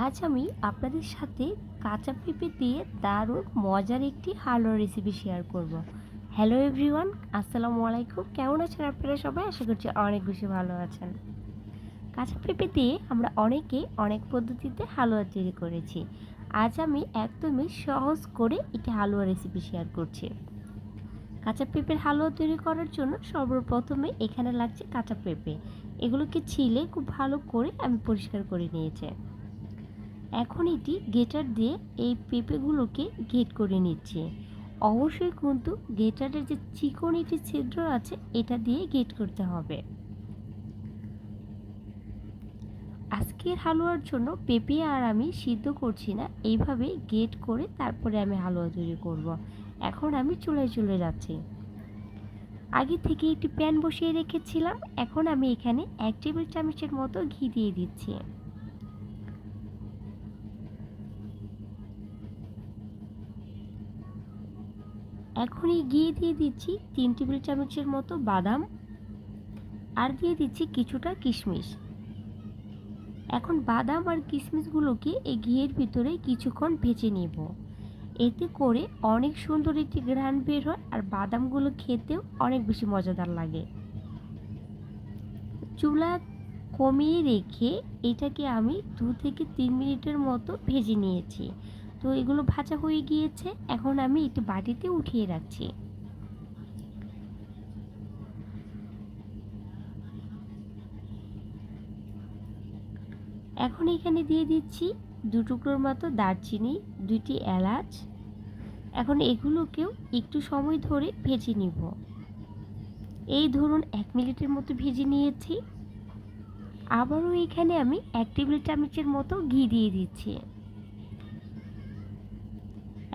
আজ আমি আপনাদের সাথে কাঁচা পেঁপে দিয়ে দারুণ মজার একটি হালুয়া রেসিপি শেয়ার করব। হ্যালো এভরিওয়ান, আসসালামু আলাইকুম। কেমন আছেন আপনারা সবাই? আশা করছি অনেক বেশি ভালো আছেন। কাঁচা পেঁপে দিয়ে আমরা অনেকে অনেক পদ্ধতিতে হালুয়া তৈরি করেছি। আজ আমি একদমই সহজ করে একটি হালুয়া রেসিপি শেয়ার করছি। কাঁচা পেঁপের হালুয়া তৈরি করার জন্য সর্বপ্রথমে এখানে লাগছে কাঁচা পেঁপে। এগুলোকে ছিলে খুব ভালো করে আমি পরিষ্কার করে নিয়েছি। এখন এটি গ্রেটার দিয়ে এই পেঁপেগুলোকে গ্রেট করে নিচ্ছি। অবশ্যই কিন্তু গ্রেটারের যে চিকন একটি ছিদ্র আছে এটা দিয়ে গ্রেট করতে হবে। আজকের হালুয়ার জন্য পেঁপে আর আমি সিদ্ধ করছি না, এইভাবে গ্রেট করে তারপরে আমি হালুয়া তৈরি করব। এখন আমি চুলায় চলে যাচ্ছি। আগে থেকে একটি প্যান বসিয়ে রেখেছিলাম। এখন আমি এখানে 1 টেবিল চামচের মতো ঘি দিয়ে দিচ্ছি। এখন এই ঘি দিয়ে দিচ্ছি 3 টেবিল চামচের মতো বাদাম, আর দিয়ে দিচ্ছি কিছুটা কিশমিশ। এখন বাদাম আর কিশমিশগুলোকে এই ঘিয়ের ভিতরে কিছুক্ষণ ভেজে নেব। এতে করে অনেক সুন্দর একটি ঘ্রাণ বের হয়, আর বাদামগুলো খেতেও অনেক বেশি মজাদার লাগে। চুলা কমিয়ে রেখে এটাকে আমি 2 থেকে 3 মিনিটের মতো ভেজে নিয়েছি। তো এগুলো ভাজা হয়ে গিয়েছে। এখন আমি একটি বাটিতে উঠিয়ে রাখছি। এখন এখানে দিয়ে দিচ্ছি 2 টুকরোর মতো দারচিনি, 2টি এলাচ। এখন এগুলোকেও একটু সময় ধরে ভেজে নিব। এই ধরুন 1 মিনিটের মতো ভেজে নিয়েছি। আবারও এখানে আমি 1 টেবিল চামচের মতো ঘি দিয়ে দিচ্ছি।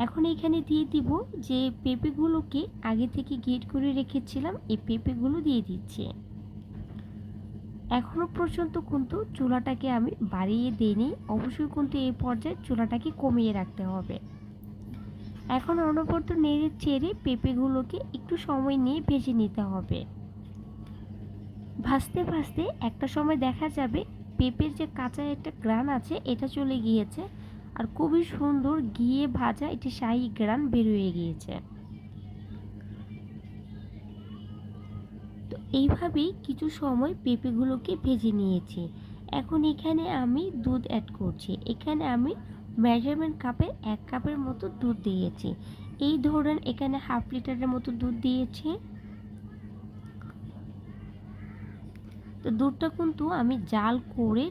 এখন এখানে দিয়ে দিব যে পেঁপেগুলোকে আগে থেকে গ্রেট করে রেখেছিলাম, এই পেঁপেগুলো দিয়ে দিচ্ছি। এখনও পর্যন্ত কিন্তু চুলাটাকে আমি বাড়িয়ে দিইনি, অবশ্যই কিন্তু এই পর্যায়ে চুলাটাকে কমিয়ে রাখতে হবে। এখন অনবরত নেড়ে চেড়ে পেঁপেগুলোকে একটু সময় নিয়ে ভেজে নিতে হবে। ভাজতে ভাজতে একটা সময় দেখা যাবে পেঁপের যে কাঁচা একটা ঘ্রাণ আছে এটা চলে গিয়েছে, আর খুবই সুন্দর ঘিয়ে ভাজা একটি শাহী ঘ্রাণ বের হয়ে গিয়েছে। তো এইভাবেই কিছু সময় পেঁপেগুলোকে ভেজে নিয়েছি। এখন এখানে আমি দুধ অ্যাড করছি। এখানে আমি মেজারমেন্ট কাপের 1 কাপের মতো দুধ দিয়েছি। এই ধরেন এখানে হাফ লিটারের মতো দুধ দিয়েছি। তো দুধটা কিন্তু আমি জাল করে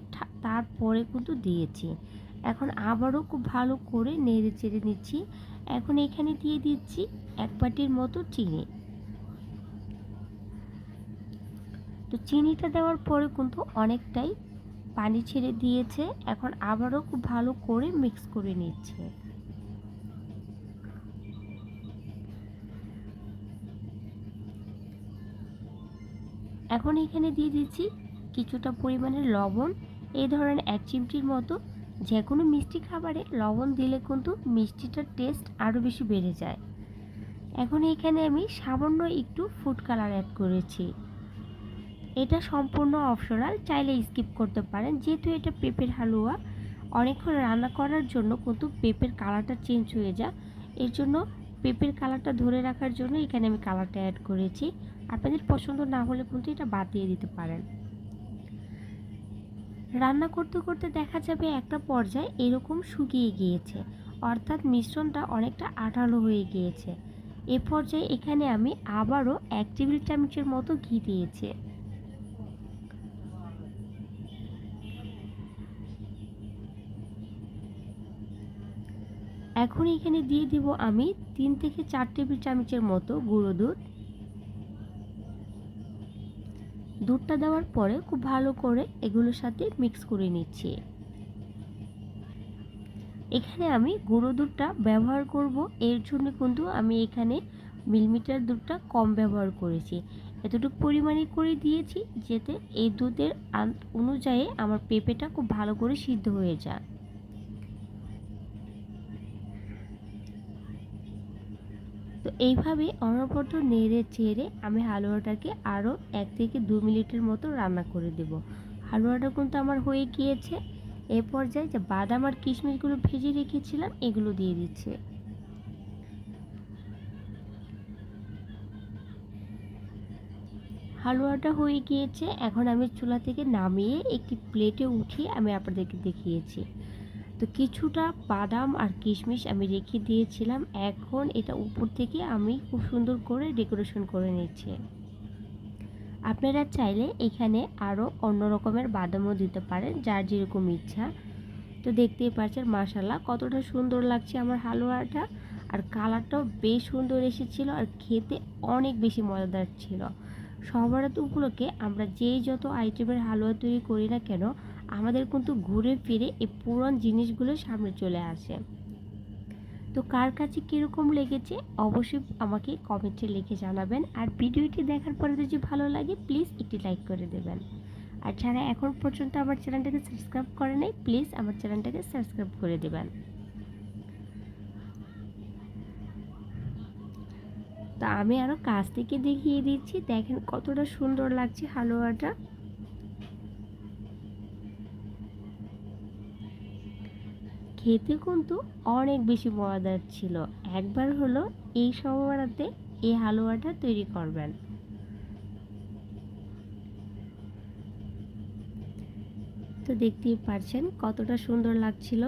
তারপরে কিন্তু দিয়েছি। এখন আবারও খুব ভালো করে নেড়ে চেড়ে নিচ্ছি। এখন এখানে দিয়ে দিচ্ছি 1 বাটির মতো চিনি। তো চিনিটা দেওয়ার পরে কিন্তু অনেকটাই পানি ছেড়ে দিয়েছে। এখন আবারও খুব ভালো করে মিক্স করে নিচ্ছে। এখন এখানে দিয়ে দিচ্ছি কিছুটা পরিমাণের লবণ। এই ধরেন 1 চিমটির মতো। যে কোনো মিষ্টি খাবারে লবণ দিলে কিন্তু মিষ্টিটার টেস্ট আরও বেশি বেড়ে যায়। এখন এখানে আমি সামান্য একটু ফুড কালার অ্যাড করেছি। এটা সম্পূর্ণ অপশনাল, চাইলে স্কিপ করতে পারেন। যেহেতু এটা পেঁপের হালুয়া, অনেকক্ষণ রান্না করার জন্য কিন্তু পেঁপের কালারটা চেঞ্জ হয়ে যায়। এর জন্য পেঁপের কালারটা ধরে রাখার জন্য এখানে আমি কালারটা অ্যাড করেছি। আপনাদের পছন্দ না হলে কিন্তু এটা বাদ দিয়ে দিতে পারেন। রান্না করতে করতে দেখা যাবে একটা পর্যায়ে এরকম শুকিয়ে গিয়েছে, অর্থাৎ মিশ্রণটা অনেকটা আঠালো হয়ে গিয়েছে। এ পর্যায়ে এখানে আমি আবারও 1 টেবিল চামচের মতো ঘি দিয়েছি। এখন এখানে দিয়ে দিব আমি 3 থেকে 4 টেবিল চামচের মতো গুঁড়ো দুধ। দুধটা দেওয়ার পরে খুব ভালো করে এগুলোর সাথে মিক্স করে নিচ্ছি। এখানে আমি গুঁড়ো দুধটা ব্যবহার করব, এর জন্য কিন্তু আমি এখানে মিলিমিটার দুধটা কম ব্যবহার করেছি। এতটুকু পরিমাণে করে দিয়েছি যাতে এই দুধের অনুযায়ী আমার পেঁপেটা খুব ভালো করে সিদ্ধ হয়ে যায়। তো এইভাবে অনবরত নেড়ে চেড়ে আমি হালুয়াটাকে আরও 1 থেকে 2 মিনিটের মতো রান্না করে দেব। হালুয়াটা কিন্তু আমার হয়ে গিয়েছে। এই পর্যায়ে যে বাদাম আর কিশমিশগুলো ভেজে রেখেছিলাম এগুলো দিয়ে দিচ্ছি। হালুয়াটা হয়ে গিয়েছে, এখন আমি চুলা থেকে নামিয়ে একটি প্লেটে উঠিয়ে আমি আপনাদেরকে দেখিয়েছি। তো কিছুটা বাদাম আর কিশমিশ আমি রেখে দিয়েছিলাম, এখন এটা উপর থেকে আমি খুব সুন্দর করে ডেকোরেশন করে নিচ্ছি। আপনারা চাইলে এখানে আরও অন্য রকমের বাদামও দিতে পারেন, যার যেরকম ইচ্ছা। তো দেখতেই পাচ্ছেন মাশাআল্লাহ কতটা সুন্দর লাগছে আমার হালুয়াটা, আর কালারটাও বেশ সুন্দর এসেছিল, আর খেতে অনেক বেশি মজাদার ছিল। সবরাত উপলক্ষে আমরা যেই যত আইটেমের হালুয়া তৈরি করি না কেন, আমাদের কিন্তু ঘুরে ফিরে এই পুরান জিনিসগুলো সামনে চলে আসে। তো কার কাছে কীরকম লেগেছে অবশ্যই আমাকে কমেন্টে লিখে জানাবেন, আর ভিডিওটি দেখার পরে যদি ভালো লাগে প্লিজ একটি লাইক করে দেবেন। আর যারা এখন পর্যন্ত আমার চ্যানেলটাকে সাবস্ক্রাইব করে নাই প্লিজ আমার চ্যানেলটাকে সাবস্ক্রাইব করে দেবেন। তো আমি আরও কাছ থেকে দেখিয়ে দিচ্ছি, দেখেন কতটা সুন্দর লাগছে হালুয়াটা। খেতে কিন্তু অনেক বেশি মজাদার ছিল। একবার হলো এই সময়টাতে এই হালুয়াটা তৈরি করবেন। তো দেখতেই পারছেন কতটা সুন্দর লাগছিল।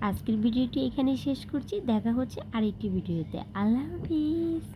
আজকের ভিডিওটি এখানেই শেষ করছি, দেখা হচ্ছে আরেকটি ভিডিওতে। আল্লাহ হাফিজ।